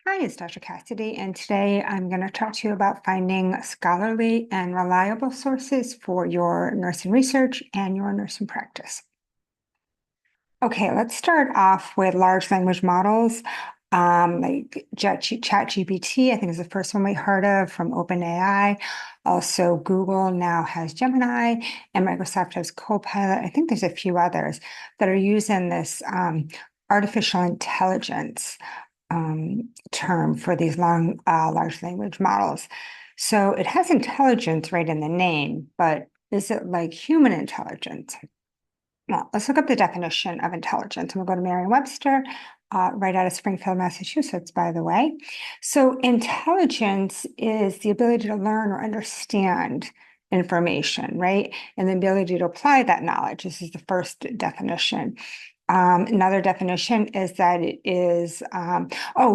Hi, it's Dr. Cassidy, and today I'm going to talk to you about finding scholarly and reliable sources for your nursing research and your nursing practice. Okay, let's start off with large language models, like ChatGPT, I think is the first one we heard of from OpenAI. Also, Google now has Gemini, and Microsoft has Copilot. I think there's a few others that are using this artificial intelligence term for these large language models. So it has intelligence right in the name, but is it like human intelligence? Well, let's look up the definition of intelligence. We'll go to Merriam-Webster, right out of Springfield, Massachusetts, by the way. So intelligence is the ability to learn or understand information, right? And the ability to apply that knowledge. This is the first definition. Another definition is that it is,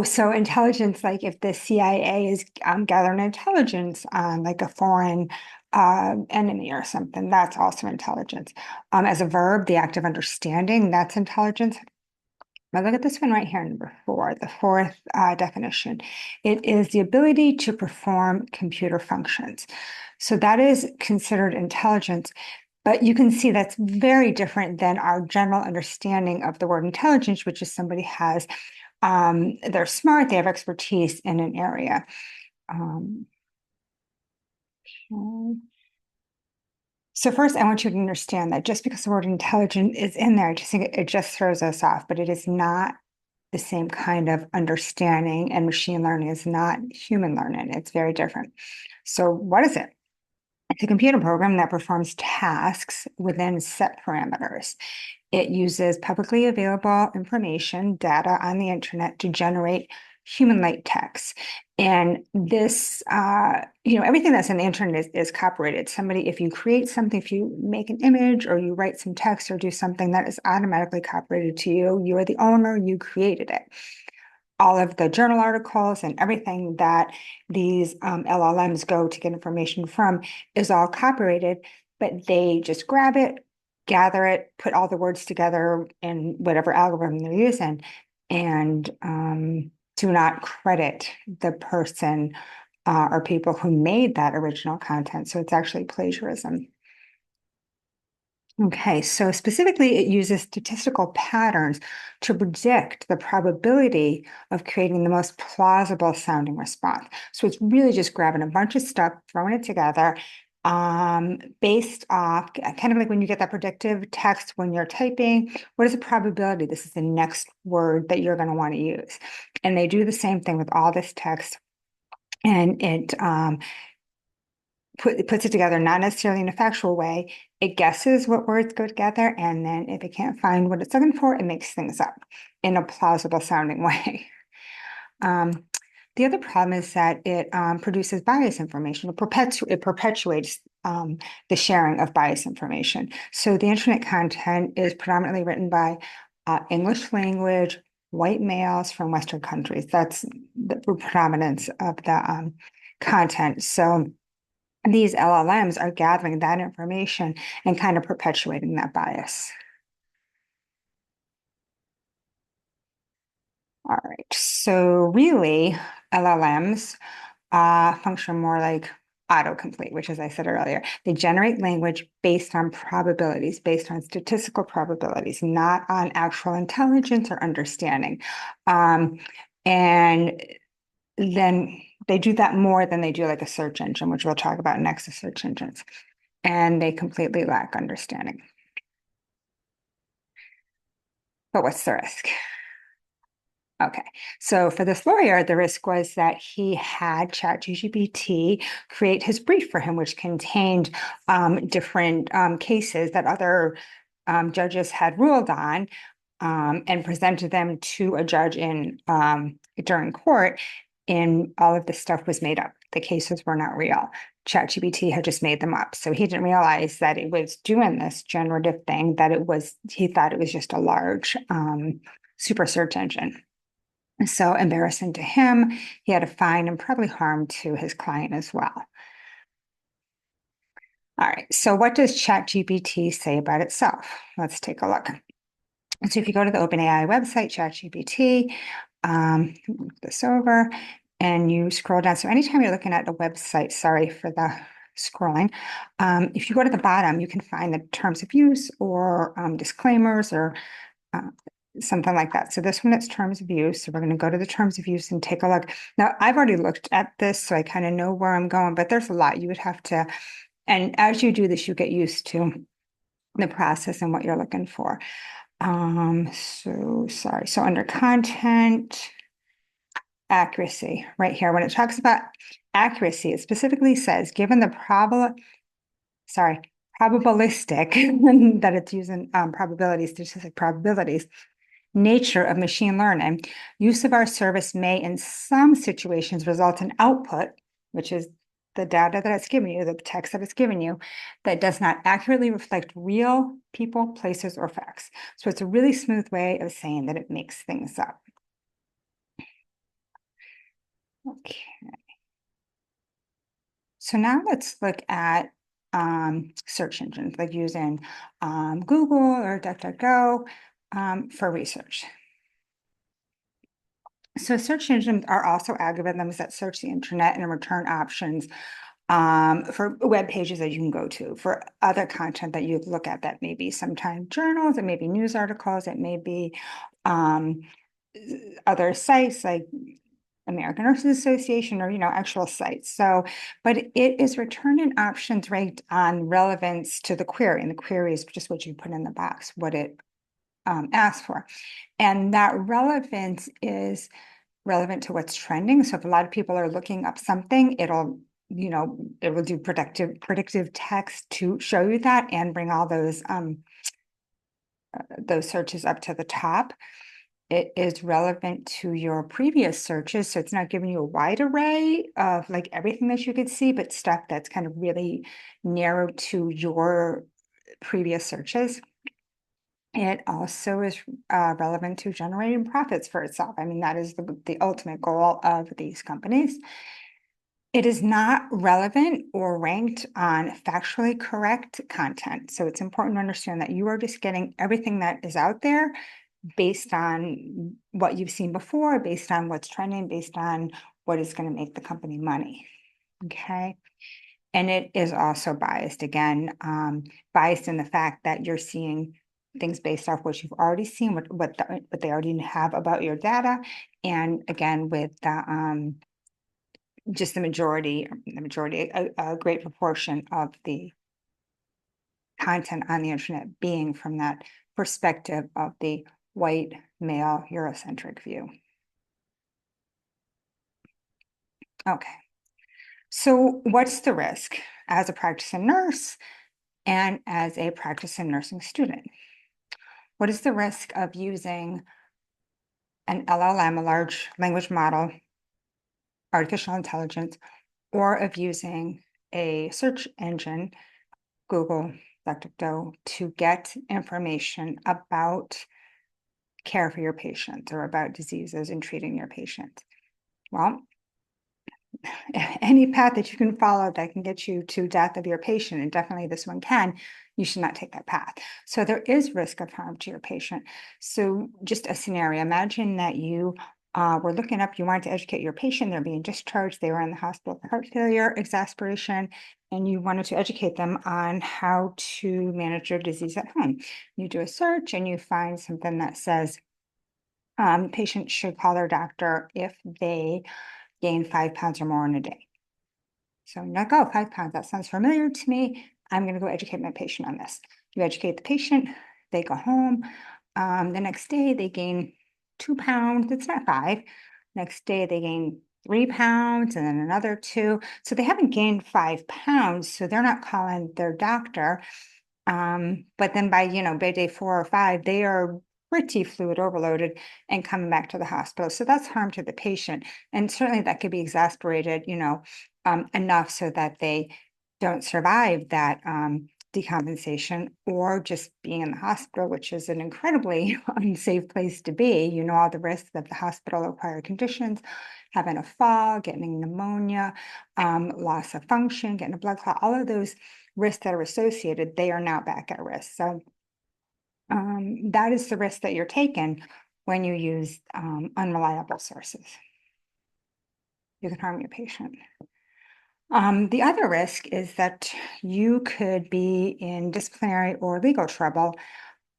so intelligence, like if the CIA is gathering intelligence on like a foreign enemy or something, that's also intelligence. As a verb, the act of understanding, that's intelligence. Now look at this one right here, number 4, the fourth definition. It is the ability to perform computer functions. So that is considered intelligence. But you can see that's very different than our general understanding of the word intelligence, which is somebody has, they're smart, they have expertise in an area. Okay. So first, I want you to understand that just because the word intelligent is in there, I just think it just throws us off, but it is not the same kind of understanding, and machine learning is not human learning. It's very different. So what is it? It's a computer program that performs tasks within set parameters. It uses publicly available information, data on the internet to generate human-like text. And this, everything that's on the internet is copyrighted. Somebody, if you create something, if you make an image or you write some text or do something that is automatically copyrighted to you, you are the owner, you created it. All of the journal articles and everything that these LLMs go to get information from is all copyrighted, but they just grab it, gather it, put all the words together in whatever algorithm they're using, and do not credit the person or people who made that original content. So it's actually plagiarism. Okay, so specifically, it uses statistical patterns to predict the probability of creating the most plausible sounding response. So it's really just grabbing a bunch of stuff, throwing it together, based off kind of like when you get that predictive text when you're typing, what is the probability this is the next word that you're going to want to use? And they do the same thing with all this text, and it puts it together, not necessarily in a factual way. It guesses what words go together, and then if it can't find what it's looking for, it makes things up in a plausible sounding way. The other problem is that it produces bias information. It perpetuates the sharing of bias information. So the internet content is predominantly written by English language, white males from Western countries. That's the predominance of the content. So these LLMs are gathering that information and kind of perpetuating that bias. All right, so really, LLMs function more like autocomplete, which, as I said earlier, they generate language based on probabilities, based on statistical probabilities, not on actual intelligence or understanding. And then they do that more than they do like a search engine, which we'll talk about next, the search engines. And they completely lack understanding. But what's the risk? Okay, so for this lawyer, the risk was that he had ChatGPT create his brief for him, which contained different cases that other judges had ruled on, and presented them to a judge in during court. And all of this stuff was made up. The cases were not real. ChatGPT had just made them up. So he didn't realize that it was doing this generative thing, that he thought it was just a large super search engine. So embarrassing to him. He had a fine and probably harm to his client as well. All right, so what does ChatGPT say about itself? Let's take a look. So if you go to the OpenAI website, ChatGPT, Move this over and you scroll down. So anytime you're looking at a website, sorry for the scrolling, if you go to the bottom, you can find the terms of use or disclaimers or uh, something like that. So this one, it's terms of use. So we're going to go to the terms of use and take a look. Now, I've already looked at this, so I kind of know where I'm going, but there's a lot you would have to, and as you do this, you get used to the process and what you're looking for. So sorry. So under content, accuracy, right here, when it talks about accuracy, it specifically says, given the probabilistic that it's using probabilities, statistic probabilities, nature of machine learning, use of our service may in some situations result in output, which is the data that it's giving you, the text that it's giving you, that does not accurately reflect real people, places, or facts. So it's a really smooth way of saying that it makes things up. Okay. So now let's look at search engines, like using Google or DuckDuckGo for research. So search engines are also algorithms that search the internet and return options for web pages that you can go to, for other content that you look at, that may be sometimes journals, it may be news articles, it may be other sites like American Nurses Association or, actual sites. So, but it is returning options ranked on relevance to the query, and the query is just what you put in the box, what it asks for. And that relevance is relevant to what's trending. So if a lot of people are looking up something, it will do predictive text to show you that and bring all those searches up to the top. It is relevant to your previous searches. So it's not giving you a wide array of like everything that you could see, but stuff that's kind of really narrow to your previous searches. It also is relevant to generating profits for itself. I mean, that is the ultimate goal of these companies. It is not relevant or ranked on factually correct content. So it's important to understand that you are just getting everything that is out there based on what you've seen before, based on what's trending, based on what is going to make the company money. Okay. And it is also biased, again, biased in the fact that you're seeing things based off what you've already seen, what they already have about your data. And again, with the just the majority, a great proportion of the content on the internet being from that perspective of the white male Eurocentric view. Okay. So what's the risk as a practicing nurse and as a practicing nursing student? What is the risk of using an LLM, a large language model, artificial intelligence, or of using a search engine, Google, DuckDuckGo, to get information about care for your patient or about diseases and treating your patient? Well, any path that you can follow that can get you to death of your patient, and definitely this one can, you should not take that path. So there is risk of harm to your patient. So just a scenario, imagine that you were looking up, you wanted to educate your patient, they're being discharged, they were in the hospital for heart failure, exasperation, and you wanted to educate them on how to manage their disease at home. You do a search and you find something that says patients should call their doctor if they gain 5 pounds or more in a day. So you're like, oh, 5 pounds, that sounds familiar to me. I'm going to go educate my patient on this. You educate the patient, they go home. The next day they gain 2 pounds. It's not 5. Next day they gain 3 pounds and then another 2. So they haven't gained 5 pounds. So they're not calling their doctor. But then by day 4 or 5, they are pretty fluid overloaded and coming back to the hospital. So that's harm to the patient. And certainly that could be exasperated, enough so that they don't survive that decompensation or just being in the hospital, which is an incredibly unsafe place to be. You know, all the risks of the hospital acquired conditions, having a fall, getting pneumonia, loss of function, getting a blood clot, all of those risks that are associated, they are now back at risk. So that is the risk that you're taking when you use unreliable sources. You can harm your patient. The other risk is that you could be in disciplinary or legal trouble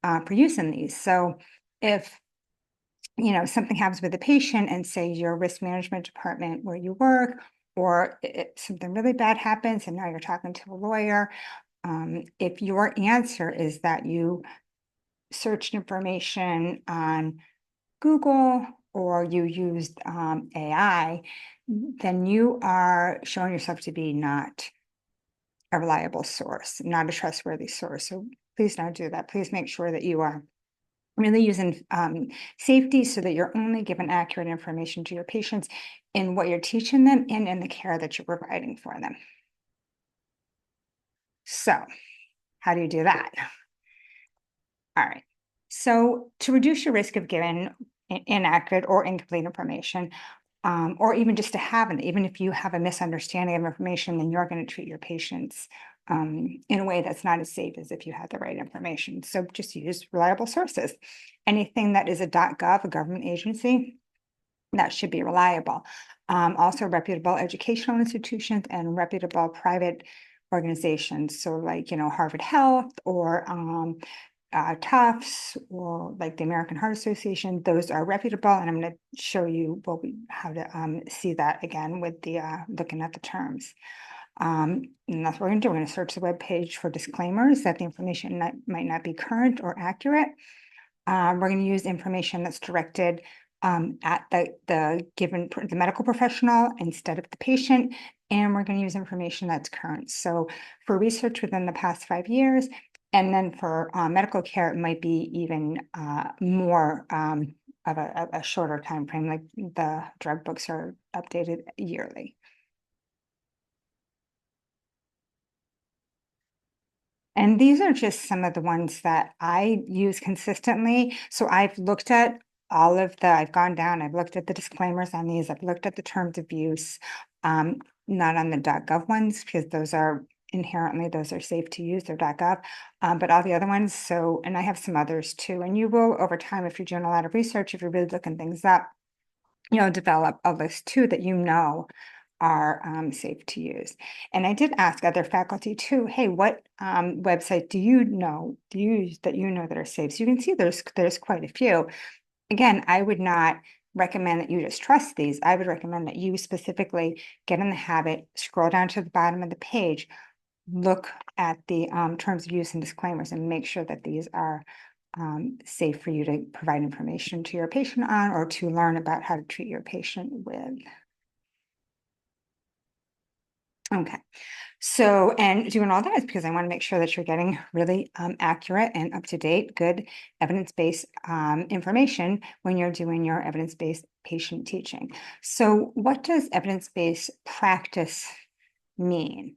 for using these. So if something happens with the patient and say your risk management department where you work, or something really bad happens and now you're talking to a lawyer, if your answer is that you searched information on Google or you used AI, then you are showing yourself to be not a reliable source, not a trustworthy source. So please don't do that. Please make sure that you are really using safety so that you're only giving accurate information to your patients in what you're teaching them and in the care that you're providing for them. So how do you do that? All right. So to reduce your risk of giving inaccurate or incomplete information, or even just to have it, even if you have a misunderstanding of information, then you're going to treat your patients in a way that's not as safe as if you had the right information. So just use reliable sources. Anything that is a .gov, a government agency, that should be reliable. Also reputable educational institutions and reputable private organizations. So like, Harvard Health or Tufts or like the American Heart Association, those are reputable. And I'm going to show you how to see that again with the looking at the terms. And that's what we're going to do. We're going to search the web page for disclaimers that the information might not be current or accurate. We're going to use information that's directed at the medical professional instead of the patient. And we're going to use information that's current. So for research within the past 5 years, and then for medical care, it might be even more of a shorter time frame, like the drug books are updated yearly. And these are just some of the ones that I use consistently. So I've looked at I've gone down, I've looked at the disclaimers on these, I've looked at the terms of use, not on the .gov ones, because those are safe to use, they're .gov, but all the other ones. So, and I have some others too. And you will, over time, if you're doing a lot of research, if you're really looking things up, develop a list too that are safe to use. And I did ask other faculty too, hey, what website do you use that that are safe? So you can see there's quite a few. Again, I would not recommend that you just trust these. I would recommend that you specifically get in the habit, scroll down to the bottom of the page, look at the terms of use and disclaimers and make sure that these are safe for you to provide information to your patient on or to learn about how to treat your patient with. Okay. So, and doing all that is because I want to make sure that you're getting really accurate and up-to-date, good evidence-based information when you're doing your evidence-based patient teaching. So what does evidence-based practice mean?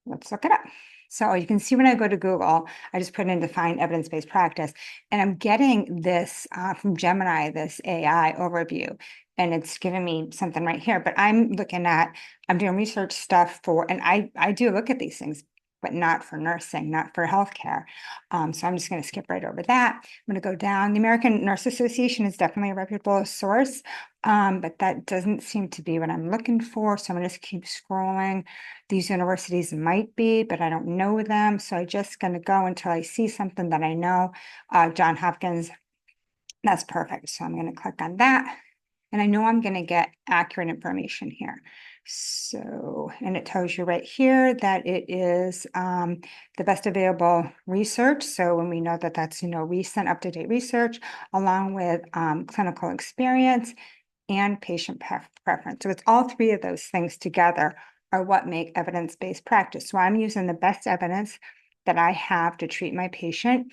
Let's look it up. So you can see when I go to Google, I just put in define evidence-based practice, and I'm getting this from Gemini, this AI overview, and it's giving me something right here. But I'm doing research stuff and I do look at these things, but not for nursing, not for healthcare. So I'm just going to skip right over that. I'm going to go down. The American Nurse Association is definitely a reputable source, but that doesn't seem to be what I'm looking for. So I'm going to just keep scrolling. These universities might be, but I don't know them. So I'm just going to go until I see something that I know. Johns Hopkins, that's perfect. So I'm going to click on that. And I know I'm going to get accurate information here. So, and it tells you right here that it is the best available research. So when we know that that's, recent up-to-date research, along with clinical experience and patient preference. So it's all three of those things together are what make evidence-based practice. So I'm using the best evidence that I have to treat my patient.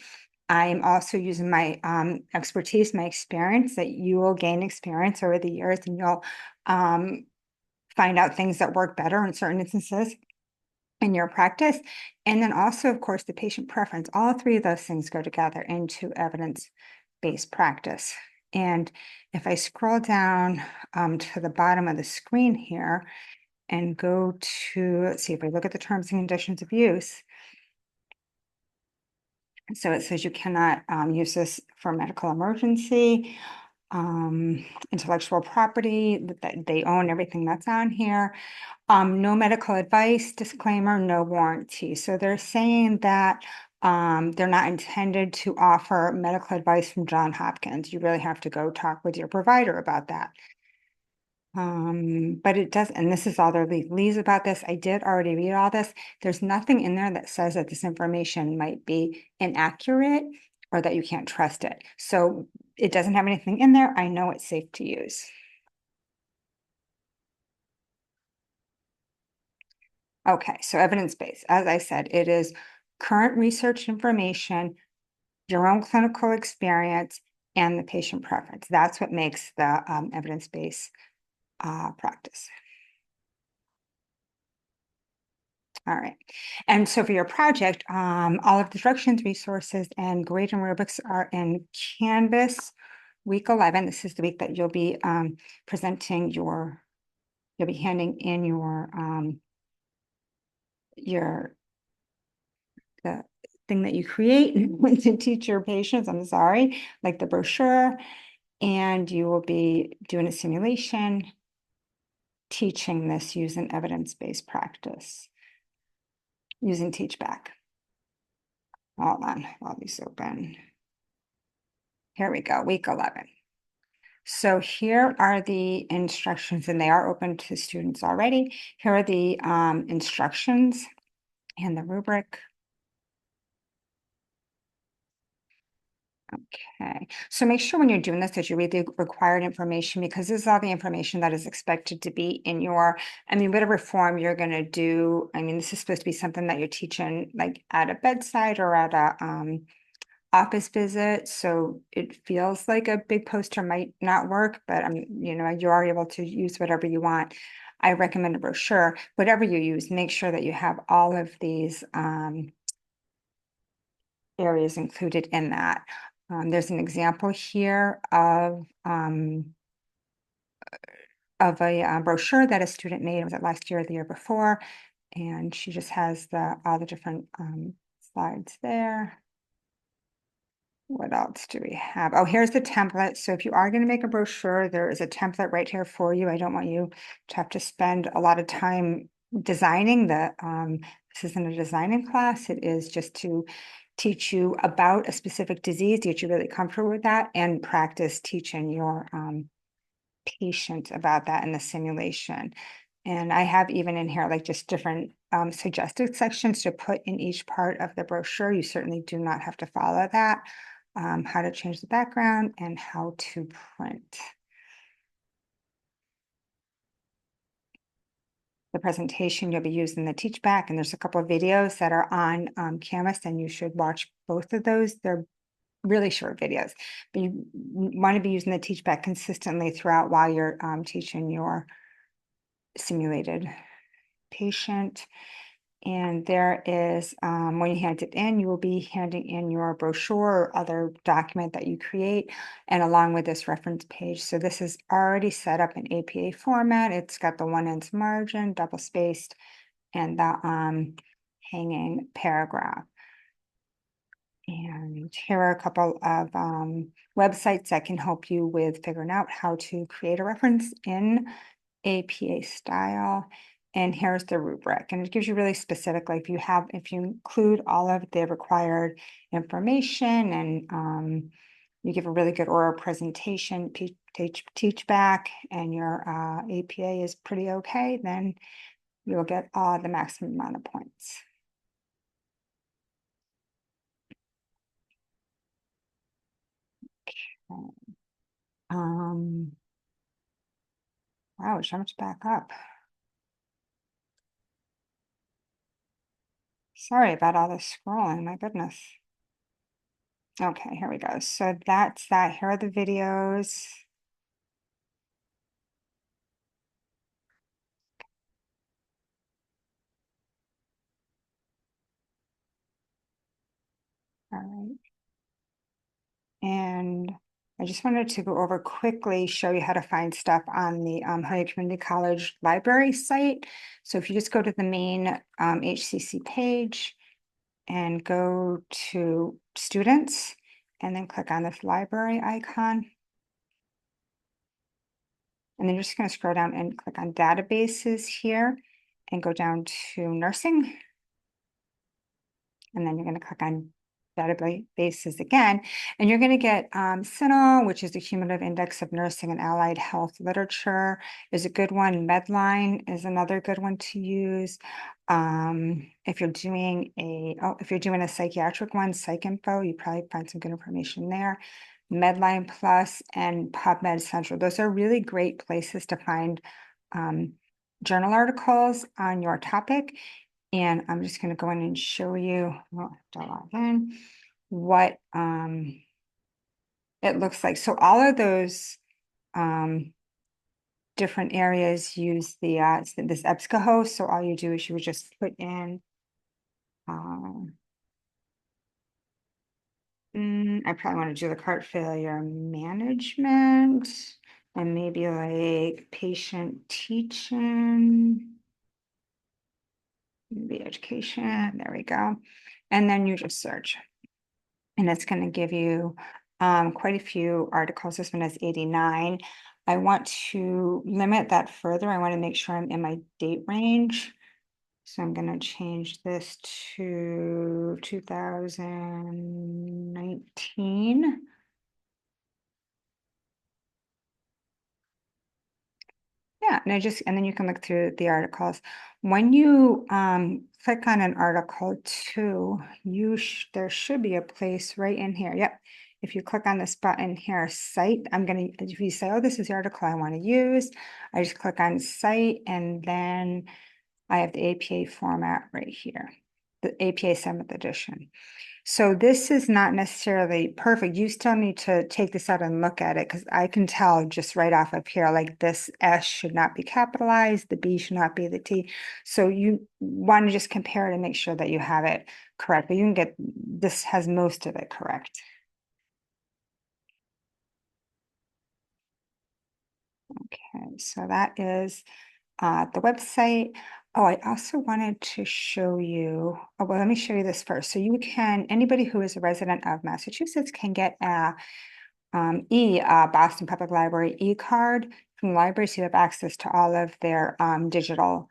I'm also using my expertise, my experience, that you will gain experience over the years and you'll find out things that work better in certain instances in your practice. And then also, of course, the patient preference. All three of those things go together into evidence-based practice. And if I scroll down to the bottom of the screen here and go to, let's see, if we look at the terms and conditions of use, So it says you cannot use this for medical emergency, intellectual property that they own, everything that's on here. No medical advice, disclaimer, no warranty. So they're saying that they're not intended to offer medical advice from Johns Hopkins. You really have to go talk with your provider about that. But it does, and this is all their legalese about this. I did already read all this. There's nothing in there that says that this information might be inaccurate or that you can't trust it. So it doesn't have anything in there. I know it's safe to use. Okay, so evidence-based, as I said, it is current research information, your own clinical experience, and the patient preference. That's what makes the evidence-based practice. All right. And so for your project, all of the directions, resources, and grade and rubrics are in Canvas week 11. This is the week that you'll be presenting you'll be handing in the thing that you create to teach your patients, I'm sorry, like the brochure, and you will be doing a simulation, teaching this using evidence-based practice, using TeachBack. Hold on, while these open. Here we go, week 11. So here are the instructions, and they are open to students already. Here are the instructions and the rubric. Okay, so make sure when you're doing this that you read the required information, because this is all the information that is expected to be in your, I mean, whatever form you're going to do. I mean, this is supposed to be something that you're teaching like at a bedside or at a office visit. So it feels like a big poster might not work, but you are able to use whatever you want. I recommend a brochure. Whatever you use, make sure that you have all of these areas included in that. There's an example here of a brochure that a student made. Was it last year or the year before? And she just has all the different slides there. What else do we have? Oh, here's the template. So if you are going to make a brochure, there is a template right here for you. I don't want you to have to spend a lot of time designing this isn't a designing class. It is just to teach you about a specific disease, get you really comfortable with that, and practice teaching your patient about that in the simulation. And I have even in here like just different suggested sections to put in each part of the brochure. You certainly do not have to follow that. How to change the background and how to print. The presentation, you'll be using the TeachBack, and there's a couple of videos that are on Canvas, and you should watch both of those. They're really short videos, but you want to be using the TeachBack consistently throughout while you're teaching your simulated patient. And there is, when you hand it in, you will be handing in your brochure or other document that you create, and along with this reference page. So this is already set up in APA format. It's got the 1/8 margin, double spaced, and the hanging paragraph. And here are a couple of websites that can help you with figuring out how to create a reference in APA style. And here's the rubric, and it gives you really specific, like if you include all of the required information and you give a really good oral presentation, teach back, and your APA is pretty okay, then you'll get the maximum amount of points. Okay. Wow, so much back up. Sorry about all this scrolling, my goodness. Okay, here we go. So that's that. Here are the videos. All right. And I just wanted to go over quickly, show you how to find stuff on the Hilliard Community College library site. So if you just go to the main HCC page and go to students, and then click on this library icon. And then you're just going to scroll down and click on databases here and go down to nursing. And then you're going to click on databases again, and you're going to get CINAHL, which is the Cumulative Index of Nursing and Allied Health Literature, is a good one. Medline is another good one to use. If you're doing a psychiatric one, PsycInfo, you probably find some good information there. Medline Plus and PubMed Central. Those are really great places to find journal articles on your topic. And I'm just going to go in and show you, well, to log in, what it looks like. So all of those different areas use the this EBSCOhost. So all you do is you would just put in I probably want to do the heart failure management and maybe like patient teaching, maybe education. There we go. And then you just search. And it's going to give you quite a few articles. This one has 89. I want to limit that further. I want to make sure I'm in my date range. So I'm going to change this to 2019. Yeah, and then you can look through the articles. When you click on an article too, there should be a place right in here. Yep. If you click on this button here, cite, if you say, oh, this is the article I want to use, I just click on cite, and then I have the APA format right here, the APA 7th edition. So this is not necessarily perfect. You still need to take this out and look at it, because I can tell just right off of here, like this S should not be capitalized, the B should not be the T. So you want to just compare it and make sure that you have it correct. But you can get, this has most of it correct. Okay, so that is the website. Oh, I also wanted to show you, oh, well, let me show you this first. So you can, anybody who is a resident of Massachusetts can get a Boston Public Library e-card from the library, so you have access to all of their digital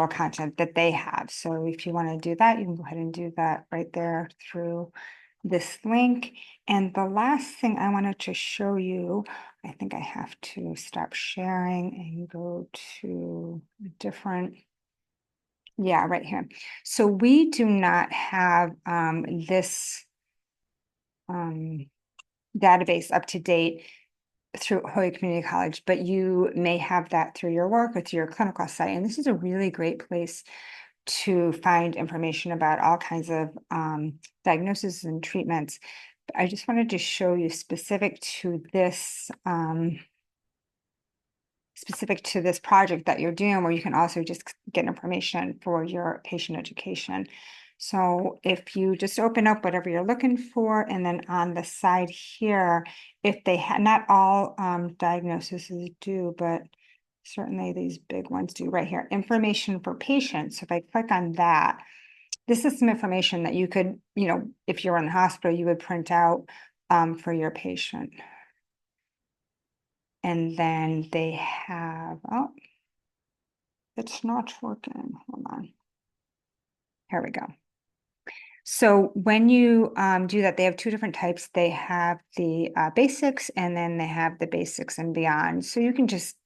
content that they have. So if you want to do that, you can go ahead and do that right there through this link. And the last thing I wanted to show you, I think I have to stop sharing and go to a different, yeah, right here. So we do not have this database up to date through Hoya Community College, but you may have that through your work or through your clinical site. And this is a really great place to find information about all kinds of diagnoses and treatments. But I just wanted to show you specific to this project that you're doing, where you can also just get information for your patient education. So if you just open up whatever you're looking for, and then on the side here, if they had, not all diagnoses do, but certainly these big ones do right here, information for patients. So if I click on that, this is some information that you could, if you're in the hospital, you would print out for your patient. And then they have, oh, it's not working. Hold on. Here we go. So when you do that, they have two different types. They have the basics, and then they have the basics and beyond. So you can just,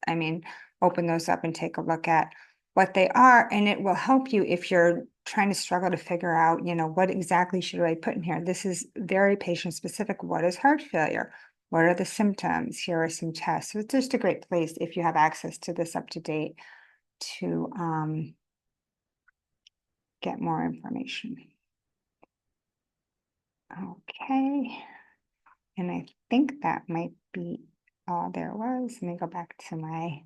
open those up and take a look at what they are, and it will help you if you're trying to struggle to figure out, what exactly should I put in here. This is very patient specific. What is heart failure? What are the symptoms? Here are some tests. So it's just a great place if you have access to this up to date to get more information. Okay. And I think that might be all there was. Let me go back to my.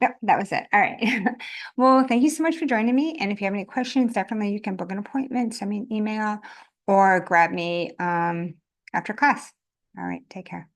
Yep, that was it. All right. Well, thank you so much for joining me. And if you have any questions, definitely you can book an appointment, send me an email, or grab me after class. All right, take care.